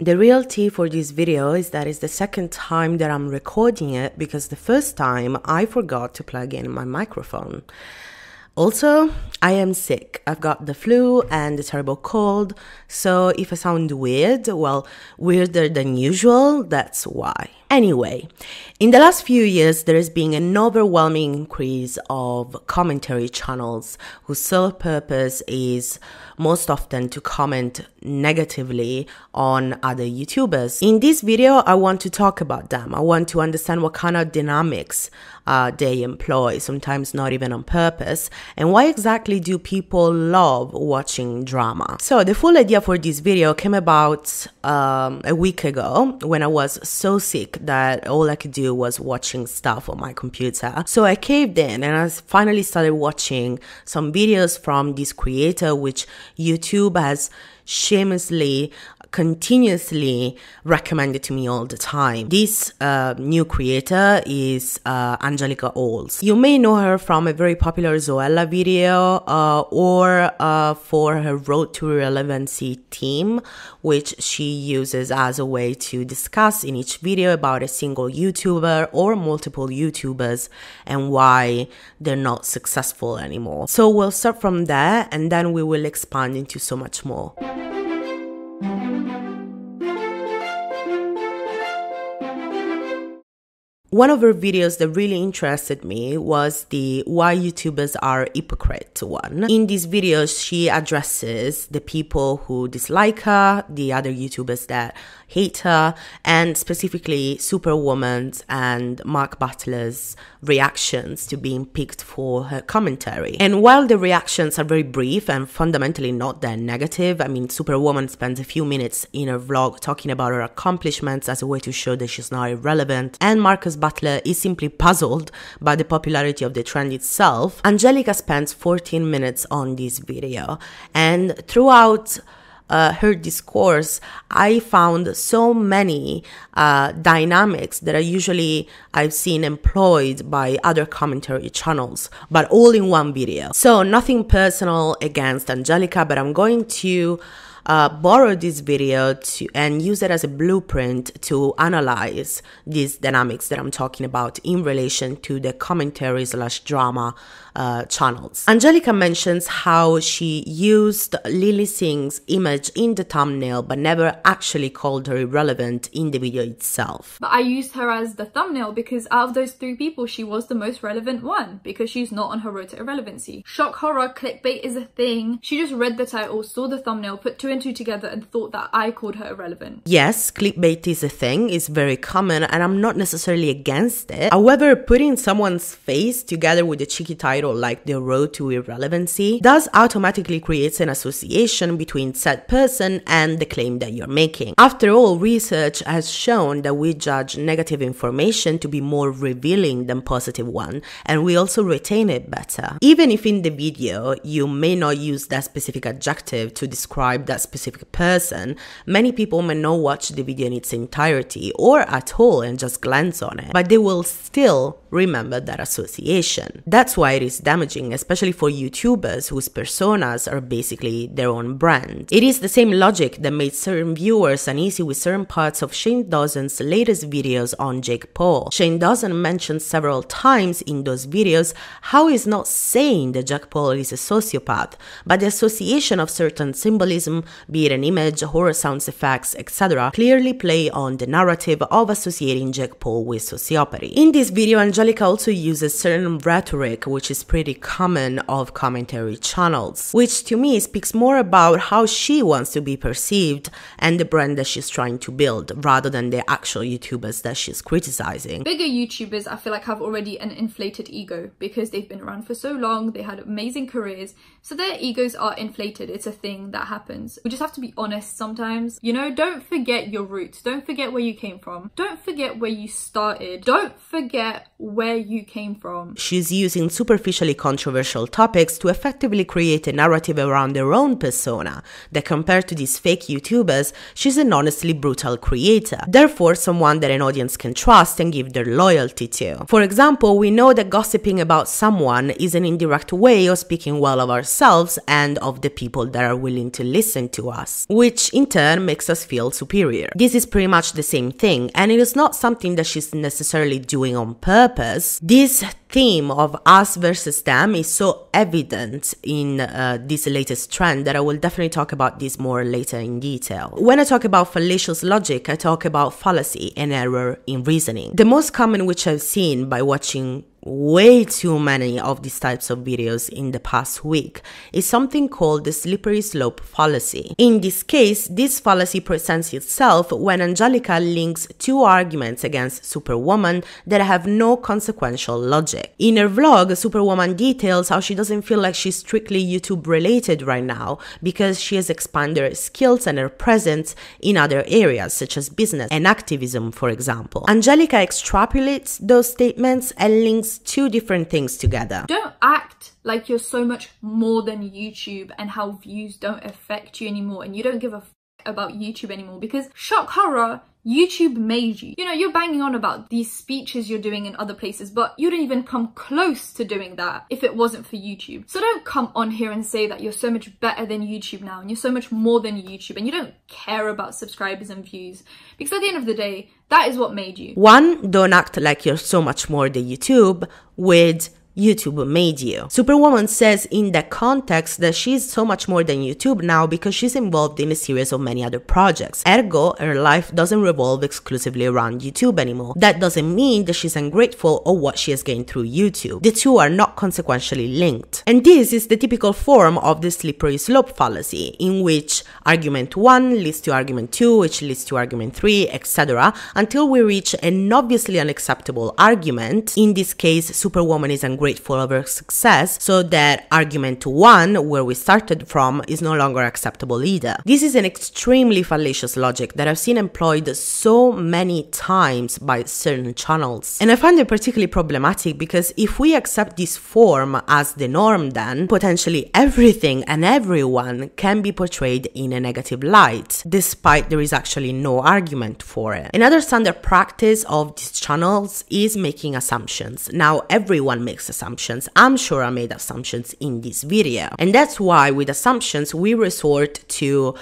The real tea for this video is that it's the second time that I'm recording it because the first time I forgot to plug in my microphone. Also, I am sick. I've got the flu and a terrible cold, so if I sound weird, well, weirder than usual, that's why. Anyway, in the last few years, there has been an overwhelming increase of commentary channels whose sole purpose is most often to comment negatively on other YouTubers. In this video, I want to talk about them. I want to understand what kind of dynamics they employ, sometimes not even on purpose, and why exactly do people love watching drama. So the full idea for this video came about a week ago when I was so sick that all I could do was watching stuff on my computer. So I caved in and I finally started watching some videos from this creator, which YouTube has shamelessly continuously recommended to me all the time. This new creator is Angelika Oles. You may know her from a very popular Zoella video or for her Road to Relevancy theme, which she uses as a way to discuss in each video about a single YouTuber or multiple YouTubers and why they're not successful anymore. So we'll start from there and then we will expand into so much more. One of her videos that really interested me was the Why YouTubers Are Hypocrite one. In these videos, she addresses the people who dislike her, the other YouTubers that hate her, and specifically Superwoman's and Mark Butler's reactions to being picked for her commentary. And while the reactions are very brief and fundamentally not that negative, I mean, Superwoman spends a few minutes in her vlog talking about her accomplishments as a way to show that she's not irrelevant, and Marcus Butler is simply puzzled by the popularity of the trend itself. Angelika spends 14 minutes on this video, and throughout her discourse, I found so many dynamics that I've seen employed by other commentary channels, but all in one video. So nothing personal against Angelika, but I'm going to borrow this video and use it as a blueprint to analyze these dynamics that I'm talking about in relation to the commentary / drama channels. Angelika mentions how she used Lily Singh's image in the thumbnail but never actually called her irrelevant in the video itself. But I used her as the thumbnail because out of those three people, she was the most relevant one because she's not on her road to irrelevancy. Shock horror, clickbait is a thing. She just read the title, saw the thumbnail, put two and two together and thought that I called her irrelevant. Yes, clickbait is a thing, it's very common and I'm not necessarily against it. However, putting someone's face together with a cheeky title like The Road to Irrelevancy does automatically create an association between said person and the claim that you're making. After all, research has shown that we judge negative information to be more revealing than positive one, and we also retain it better. Even if in the video you may not use that specific adjective to describe that specific person, many people may not watch the video in its entirety or at all and just glance on it, but they will still remember that association. That's why it is damaging, especially for YouTubers whose personas are basically their own brand. It is the same logic that made certain viewers uneasy with certain parts of Shane Dawson's latest videos on Jake Paul. Shane Dawson mentioned several times in those videos how he's not saying that Jake Paul is a sociopath, but the association of certain symbolism, be it an image, horror sounds effects, etc., clearly play on the narrative of associating Jake Paul with sociopathy. In this video, Angelika also uses certain rhetoric, which is pretty common of commentary channels, which to me speaks more about how she wants to be perceived and the brand that she's trying to build, rather than the actual YouTubers that she's criticizing. Bigger YouTubers, I feel like, have already an inflated ego because they've been around for so long, they had amazing careers, so their egos are inflated. It's a thing that happens. We just have to be honest sometimes. You know, don't forget your roots. Don't forget where you came from. Don't forget where you started. Don't forget where you came from. She's using superficially controversial topics to effectively create a narrative around her own persona that, compared to these fake YouTubers, she's an honestly brutal creator, therefore someone that an audience can trust and give their loyalty to. For example, we know that gossiping about someone is an indirect way of speaking well of ourselves and of the people that are willing to listen to us, which in turn makes us feel superior. This is pretty much the same thing, and it is not something that she's necessarily doing on purpose. This theme of us versus them is so evident in this latest trend that I will definitely talk about this more later in detail. When I talk about fallacious logic, I talk about fallacy and error in reasoning. The most common which I've seen by watching way too many of these types of videos in the past week is something called the slippery slope fallacy. In this case, this fallacy presents itself when Angelika links two arguments against Superwoman that have no consequential logic. In her vlog, Superwoman details how she doesn't feel like she's strictly YouTube related right now because she has expanded her skills and her presence in other areas such as business and activism, for example. Angelika extrapolates those statements and links two different things together. Don't act like you're so much more than YouTube and how views don't affect you anymore and you don't give a f about YouTube anymore, because shock horror, YouTube made you. You know, you're banging on about these speeches you're doing in other places, but you don't even come close to doing that if it wasn't for YouTube. So don't come on here and say that you're so much better than YouTube now and you're so much more than YouTube and you don't care about subscribers and views, because at the end of the day, that is what made you. One, don't act like you're so much more than YouTube with YouTube made you. Superwoman says in that context that she's so much more than YouTube now because she's involved in a series of many other projects. Ergo, her life doesn't revolve exclusively around YouTube anymore. That doesn't mean that she's ungrateful of what she has gained through YouTube. The two are not consequentially linked. And this is the typical form of the slippery slope fallacy, in which argument 1 leads to argument 2, which leads to argument 3, etc., until we reach an obviously unacceptable argument. In this case, Superwoman is ungrateful of her success, so that argument 1, where we started from, is no longer acceptable either. This is an extremely fallacious logic that I've seen employed so many times by certain channels, and I find it particularly problematic because if we accept this form as the norm, then potentially everything and everyone can be portrayed in a negative light, despite there is actually no argument for it. Another standard practice of these channels is making assumptions. Now, everyone makes assumptions. I'm sure I made assumptions in this video. And that's why with assumptions, we resort to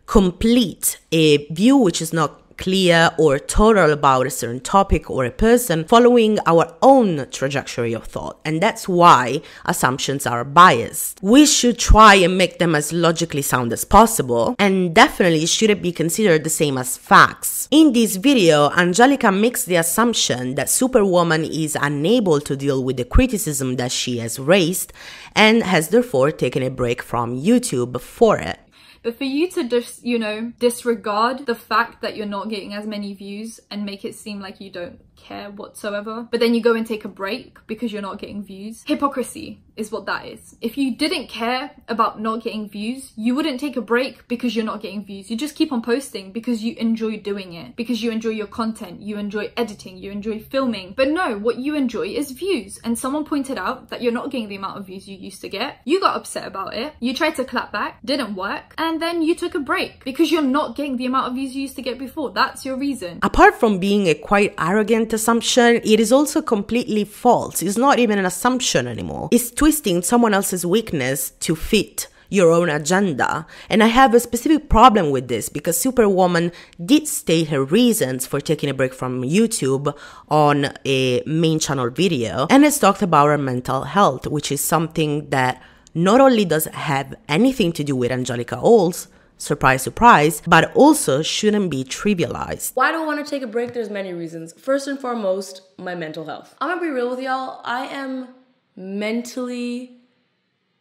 complete a view which is not clear or total about a certain topic or a person, following our own trajectory of thought. And that's why assumptions are biased. We should try and make them as logically sound as possible, and definitely shouldn't be considered the same as facts. In this video, Angelika makes the assumption that Superwoman is unable to deal with the criticism that she has raised and has therefore taken a break from YouTube for it. But for you to just, you know, disregard the fact that you're not getting as many views and make it seem like you don't care whatsoever, but then you go and take a break because you're not getting views. Hypocrisy is what that is. If you didn't care about not getting views, you wouldn't take a break because you're not getting views. You just keep on posting because you enjoy doing it, because you enjoy your content, you enjoy editing, you enjoy filming. But no, what you enjoy is views. And someone pointed out that you're not getting the amount of views you used to get. You got upset about it. You tried to clap back, didn't work. And then you took a break because you're not getting the amount of views you used to get before. That's your reason. Apart from being a quite arrogant assumption, it is also completely false. It's not even an assumption anymore. It's twisting someone else's weakness to fit your own agenda. And I have a specific problem with this because Superwoman did state her reasons for taking a break from YouTube on a main channel video and has talked about her mental health, which is something that not only does have anything to do with Angelika Oles, surprise, surprise, but also shouldn't be trivialized. Why do I want to take a break? There's many reasons. First and foremost, my mental health. I'm gonna be real with y'all. I am mentally,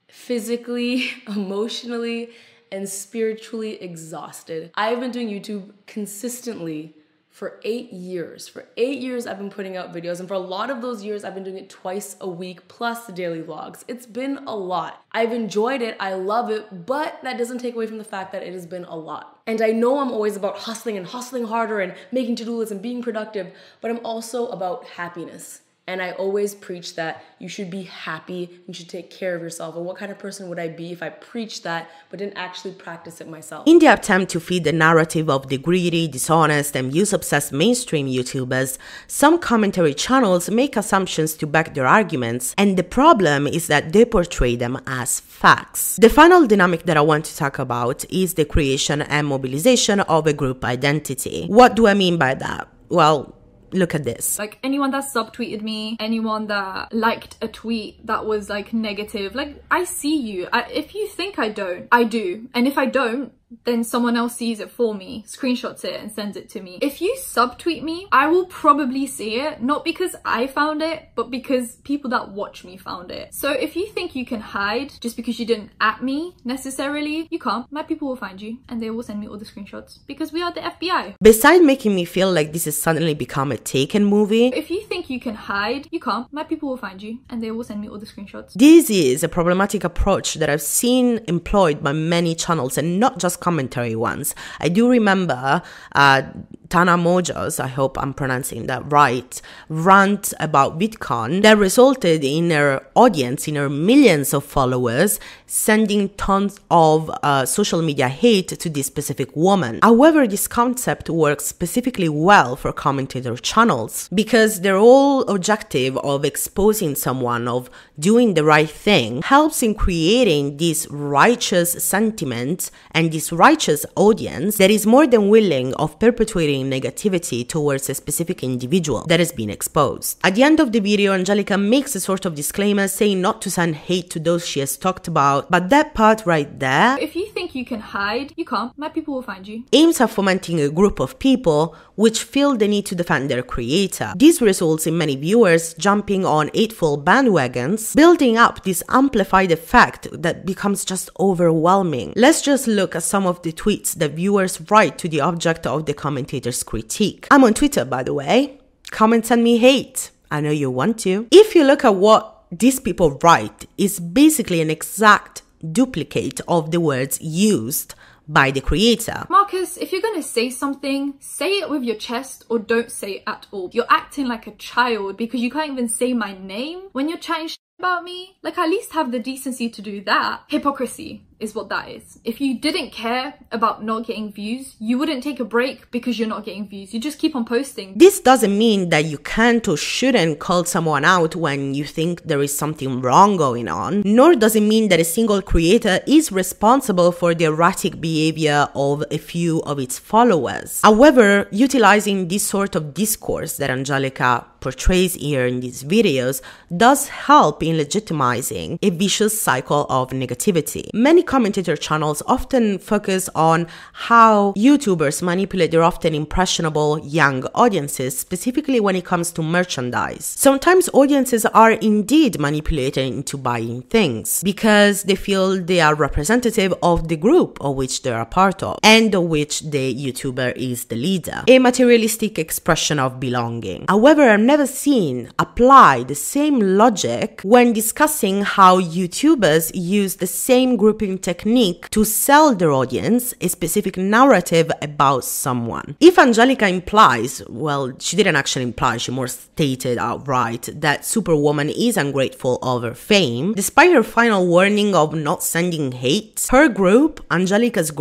physically, emotionally, and spiritually exhausted. I've been doing YouTube consistently for 8 years. For 8 years, I've been putting out videos, and for a lot of those years, I've been doing it twice a week, plus the daily vlogs. It's been a lot. I've enjoyed it, I love it, but that doesn't take away from the fact that it has been a lot. And I know I'm always about hustling and hustling harder and making to-do lists and being productive, but I'm also about happiness And I always preach that you should be happy, you should take care of yourself. And what kind of person would I be if I preached that but didn't actually practice it myself? In the attempt to feed the narrative of the greedy, dishonest, and views-obsessed mainstream YouTubers, some commentary channels make assumptions to back their arguments, and the problem is that they portray them as facts. The final dynamic that I want to talk about is the creation and mobilization of a group identity. What do I mean by that? Well, look at this. Like, anyone that subtweeted me, anyone that liked a tweet that was like negative, like, I see you. If you think I don't, I do. And if I don't, then someone else sees it for me, screenshots it and sends it to me. If you subtweet me, I will probably see it, not because I found it, but because people that watch me found it. So if you think you can hide just because you didn't at me necessarily, you can't. My people will find you and they will send me all the screenshots because we are the FBI. Besides making me feel like this has suddenly become a Taken movie, if you think you can hide, you can't. My people will find you and they will send me all the screenshots. This is a problematic approach that I've seen employed by many channels, and not just commentary ones. I do remember Tana Mojo's, I hope I'm pronouncing that right, rant about VidCon that resulted in her audience, in her millions of followers, sending tons of social media hate to this specific woman. However, this concept works specifically well for commentator channels because their whole objective of exposing someone, of doing the right thing, helps in creating this righteous sentiment and this righteous audience that is more than willing of perpetuating negativity towards a specific individual that has been exposed. At the end of the video, Angelika makes a sort of disclaimer saying not to send hate to those she has talked about, but that part right there, if you think you can hide, you can't. My people will find you, aims at fomenting a group of people which feel the need to defend their creator. This results in many viewers jumping on hateful bandwagons, building up this amplified effect that becomes just overwhelming. Let's just look at some of the tweets that viewers write to the object of the commentator's critique. I'm on Twitter, by the way. Come and send me hate. I know you want to. If you look at what these people write, it's basically an exact duplicate of the words used by the creator. Marcus, if you're gonna say something, say it with your chest or don't say it at all. You're acting like a child because you can't even say my name when you're chatting about me. Like, at least have the decency to do that. Hypocrisy is what that is. If you didn't care about not getting views, you wouldn't take a break because you're not getting views. You just keep on posting. This doesn't mean that you can't or shouldn't call someone out when you think there is something wrong going on, nor does it mean that a single creator is responsible for the erratic behavior of a few of its followers. However, utilizing this sort of discourse that Angelika portrays here in these videos does help in legitimizing a vicious cycle of negativity. Many commentator channels often focus on how YouTubers manipulate their often impressionable young audiences, specifically when it comes to merchandise. Sometimes audiences are indeed manipulated into buying things because they feel they are representative of the group of which they are a part of and of which the YouTuber is the leader, a materialistic expression of belonging. However, I've never seen apply the same logic when discussing how YouTubers use the same grouping technique to sell their audience a specific narrative about someone. If Angelika implies, well, she didn't actually imply, she more stated outright that Superwoman is ungrateful of her fame, despite her final warning of not sending hate, her group, Angelika's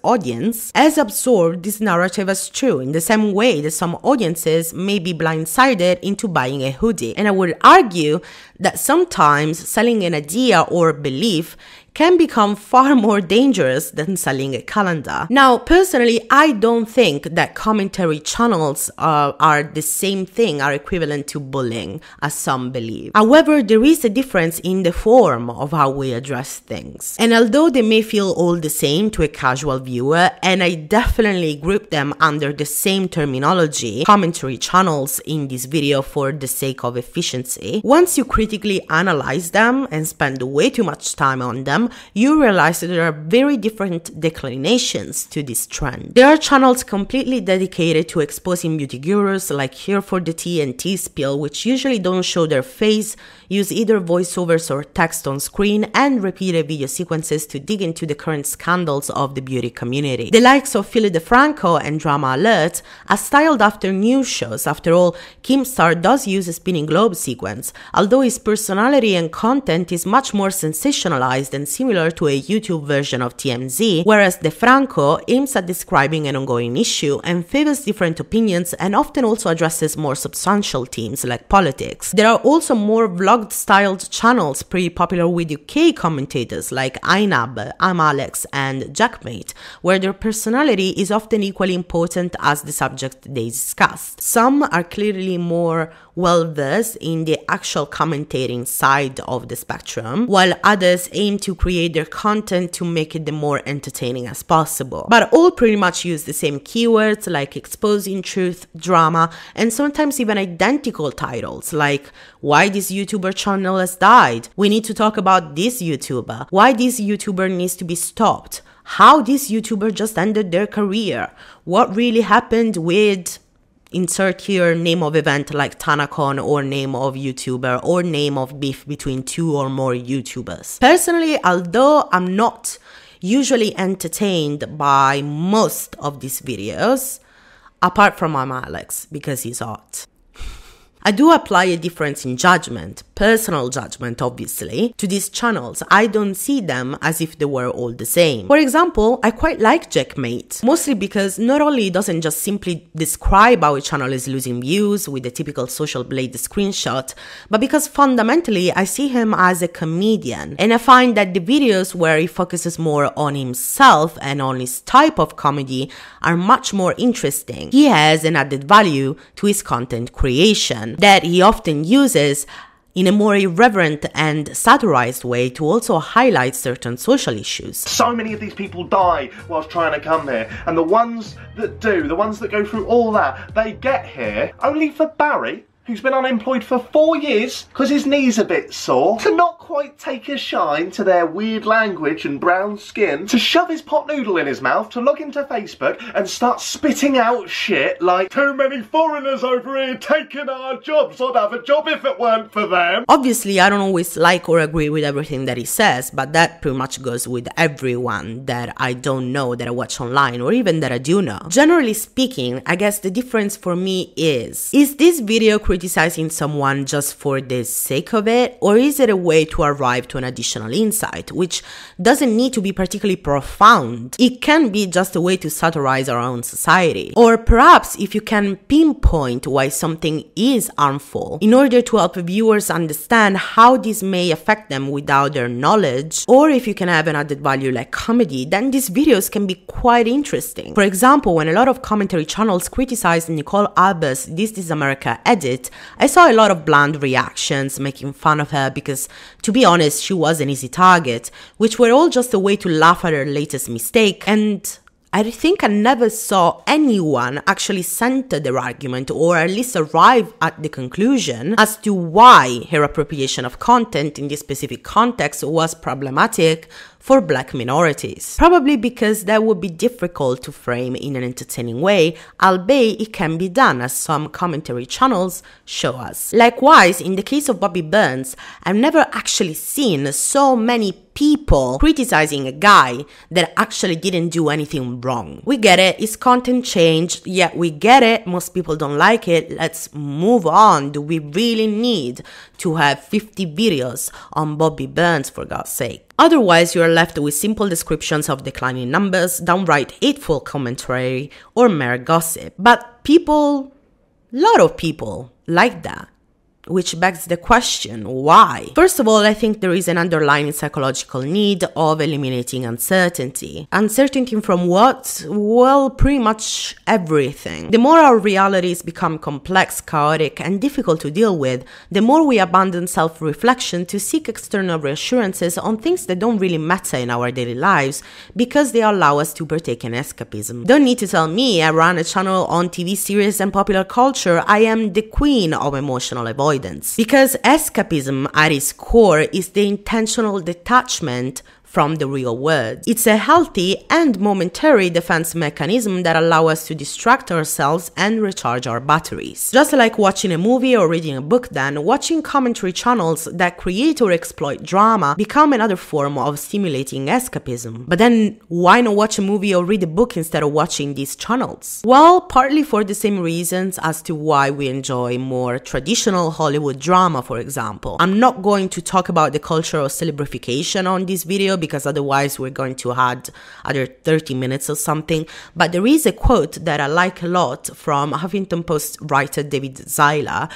audience, has absorbed this narrative as true in the same way that some audiences may be blindsided into buying a hoodie. And I would argue that sometimes selling an idea or belief can become far more dangerous than selling a calendar. Now, personally, I don't think that commentary channels are the same thing, are equivalent to bullying, as some believe. However, there is a difference in the form of how we address things. And although they may feel all the same to a casual viewer, and I definitely group them under the same terminology, commentary channels, in this video for the sake of efficiency, once you critically analyze them and spend way too much time on them, them, you realize that there are very different declinations to this trend. There are channels completely dedicated to exposing beauty gurus like Here for the Tea and Tea Spill, which usually don't show their face, use either voiceovers or text on screen, and repeated video sequences to dig into the current scandals of the beauty community. The likes of Philip DeFranco and Drama Alert are styled after news shows. After all, Keemstar does use a spinning globe sequence, although his personality and content is much more sensationalized and similar to a YouTube version of TMZ, whereas DeFranco aims at describing an ongoing issue and favors different opinions and often also addresses more substantial themes like politics. There are also more vlog-styled channels pretty popular with UK commentators like Ainab, I'm Alex, and Jackmate, where their personality is often equally important as the subject they discussed. Some are clearly more well-versed in the actual commentating side of the spectrum, while others aim to create their content to make it the more entertaining as possible. But all pretty much use the same keywords like exposing truth, drama, and sometimes even identical titles like why this YouTuber channel has died, we need to talk about this YouTuber, why this YouTuber needs to be stopped, how this YouTuber just ended their career, what really happened with insert here name of event like TanaCon, or name of YouTuber, or name of beef between two or more YouTubers. Personally, although I'm not usually entertained by most of these videos, apart from I'm Alex because he's hot, I do apply a difference in judgment, personal judgment obviously, to these channels. I don't see them as if they were all the same. For example, I quite like Jackmate, mostly because not only he doesn't just simply describe how a channel is losing views with a typical social blade screenshot, but because fundamentally I see him as a comedian, and I find that the videos where he focuses more on himself and on his type of comedy are much more interesting. He has an added value to his content creation that he often uses in a more irreverent and satirized way to also highlight certain social issues. So many of these people die whilst trying to come here, and the ones that do, the ones that go through all that, they get here only for Barry, who's been unemployed for 4 years because his knee's a bit sore, to not quite take a shine to their weird language and brown skin, to shove his pot noodle in his mouth, to log into Facebook and start spitting out shit like, too many foreigners over here taking our jobs, I'd have a job if it weren't for them. Obviously, I don't always like or agree with everything that he says, but that pretty much goes with everyone that I don't know, that I watch online, or even that I do know. Generally speaking, I guess the difference for me is this video criticizing someone just for the sake of it, or is it a way to arrive to an additional insight, which doesn't need to be particularly profound? It can be just a way to satirize our own society. Or perhaps if you can pinpoint why something is harmful in order to help viewers understand how this may affect them without their knowledge, or if you can have an added value like comedy, then these videos can be quite interesting. For example, when a lot of commentary channels criticized Nicole Alber's This Is America edit, I saw a lot of bland reactions making fun of her because, to be honest, she was an easy target, which were all just a way to laugh at her latest mistake. And I think I never saw anyone actually center their argument, or at least arrive at the conclusion as to why her appropriation of content in this specific context was problematic for Black minorities. Probably because that would be difficult to frame in an entertaining way, albeit it can be done, as some commentary channels show us. Likewise, in the case of Bobby Burns, I've never actually seen so many people criticizing a guy that actually didn't do anything wrong. We get it, his content changed, yeah, we get it, most people don't like it, let's move on. Do we really need to have 50 videos on Bobby Burns, for God's sake? Otherwise, you are left with simple descriptions of declining numbers, downright hateful commentary, or mere gossip. But people, a lot of people, like that. Which begs the question, why? First of all, I think there is an underlying psychological need of eliminating uncertainty. Uncertainty from what? Well, pretty much everything. The more our realities become complex, chaotic, and difficult to deal with, the more we abandon self-reflection to seek external reassurances on things that don't really matter in our daily lives because they allow us to partake in escapism. Don't need to tell me, I run a channel on TV series and popular culture. I am the queen of emotional avoidance. Because escapism at its core is the intentional detachment from the real world. It's a healthy and momentary defense mechanism that allows us to distract ourselves and recharge our batteries. Just like watching a movie or reading a book, then, watching commentary channels that create or exploit drama become another form of stimulating escapism. But then, why not watch a movie or read a book instead of watching these channels? Well, partly for the same reasons as to why we enjoy more traditional Hollywood drama, for example. I'm not going to talk about the culture of celebrification on this video because otherwise we're going to add other 30 minutes or something. But there is a quote that I like a lot from Huffington Post writer David Zyla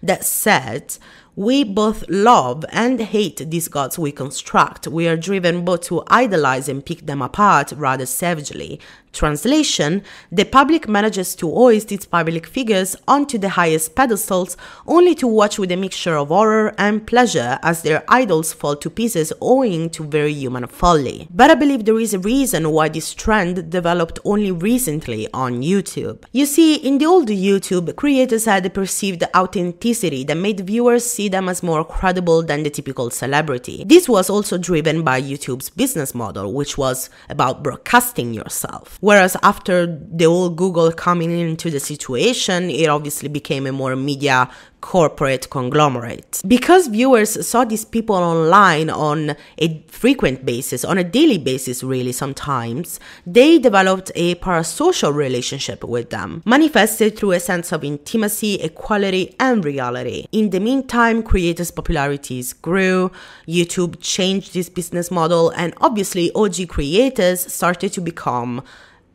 that said, "We both love and hate these gods we construct. We are driven both to idolize and pick them apart rather savagely." Translation: the public manages to hoist its public figures onto the highest pedestals only to watch with a mixture of horror and pleasure as their idols fall to pieces owing to very human folly. But I believe there is a reason why this trend developed only recently on YouTube. You see, in the old YouTube, creators had a perceived authenticity that made viewers see them as more credible than the typical celebrity. This was also driven by YouTube's business model, which was about broadcasting yourself. Whereas after the old Google coming into the situation, it obviously became a more media corporate conglomerate. Because viewers saw these people online on a frequent basis, on a daily basis really sometimes, they developed a parasocial relationship with them, manifested through a sense of intimacy, equality, and reality. In the meantime, creators' popularities grew, YouTube changed this business model, and obviously OG creators started to become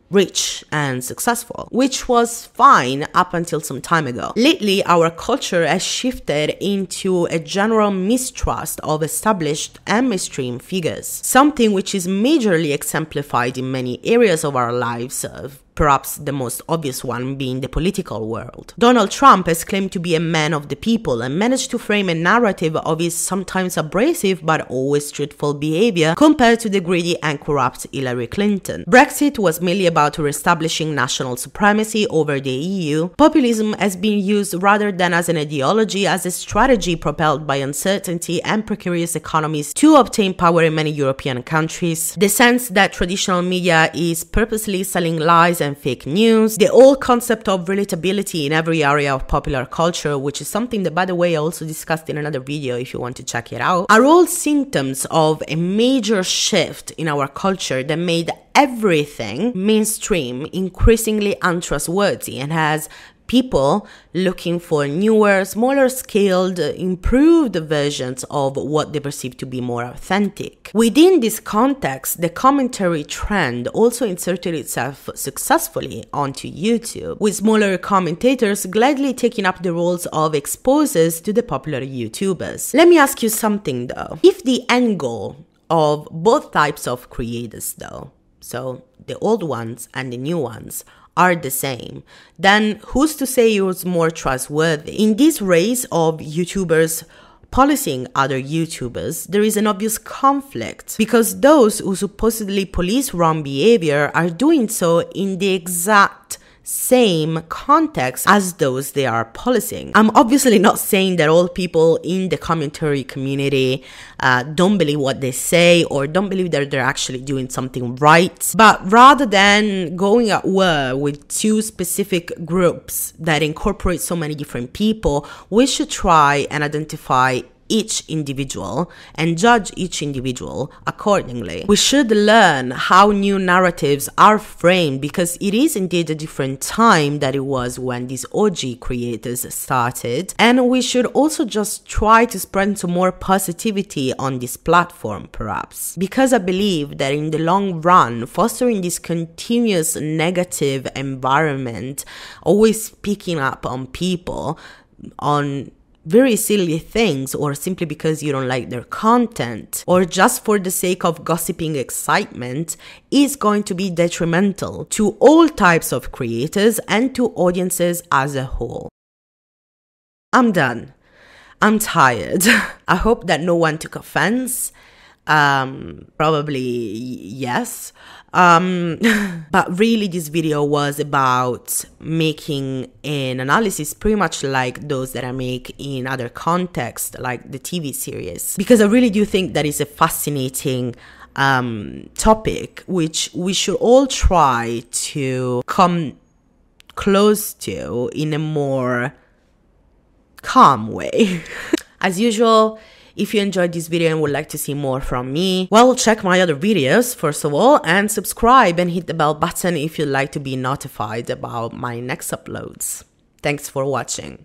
rich and successful, which was fine up until some time ago. Lately, our culture has shifted into a general mistrust of established and mainstream figures, something which is majorly exemplified in many areas of our lives, perhaps the most obvious one being the political world. Donald Trump has claimed to be a man of the people and managed to frame a narrative of his sometimes abrasive but always truthful behavior compared to the greedy and corrupt Hillary Clinton. Brexit was merely about reestablishing national supremacy over the EU. Populism has been used rather than as an ideology, as a strategy propelled by uncertainty and precarious economies to obtain power in many European countries. The sense that traditional media is purposely selling lies and fake news, the whole concept of relatability in every area of popular culture, which is something that, by the way, I also discussed in another video if you want to check it out, are all symptoms of a major shift in our culture that made everything mainstream increasingly untrustworthy and has people looking for newer, smaller scaled, improved versions of what they perceive to be more authentic. Within this context, the commentary trend also inserted itself successfully onto YouTube, with smaller commentators gladly taking up the roles of exposers to the popular YouTubers. Let me ask you something though. If the end goal of both types of creators though, so the old ones and the new ones, are the same, then who's to say who's more trustworthy? In this race of YouTubers policing other YouTubers, there is an obvious conflict, because those who supposedly police wrong behavior are doing so in the exact same context as those they are policing. I'm obviously not saying that all people in the commentary community don't believe what they say or don't believe that they're actually doing something right, but rather than going at war with two specific groups that incorporate so many different people, we should try and identify each individual and judge each individual accordingly. We should learn how new narratives are framed, because it is indeed a different time that it was when these OG creators started, and we should also just try to spread some more positivity on this platform perhaps, because I believe that in the long run, fostering this continuous negative environment, always picking up on people on very silly things, or simply because you don't like their content, or just for the sake of gossiping excitement, is going to be detrimental to all types of creators and to audiences as a whole. I'm done. I'm tired. I hope that no one took offense. Probably yes. But really this video was about making an analysis pretty much like those that I make in other contexts, like the TV series, because I really do think that is a fascinating topic, which we should all try to come close to in a more calm way. As usual, if you enjoyed this video and would like to see more from me, well, check my other videos first of all, and subscribe and hit the bell button if you'd like to be notified about my next uploads. Thanks for watching.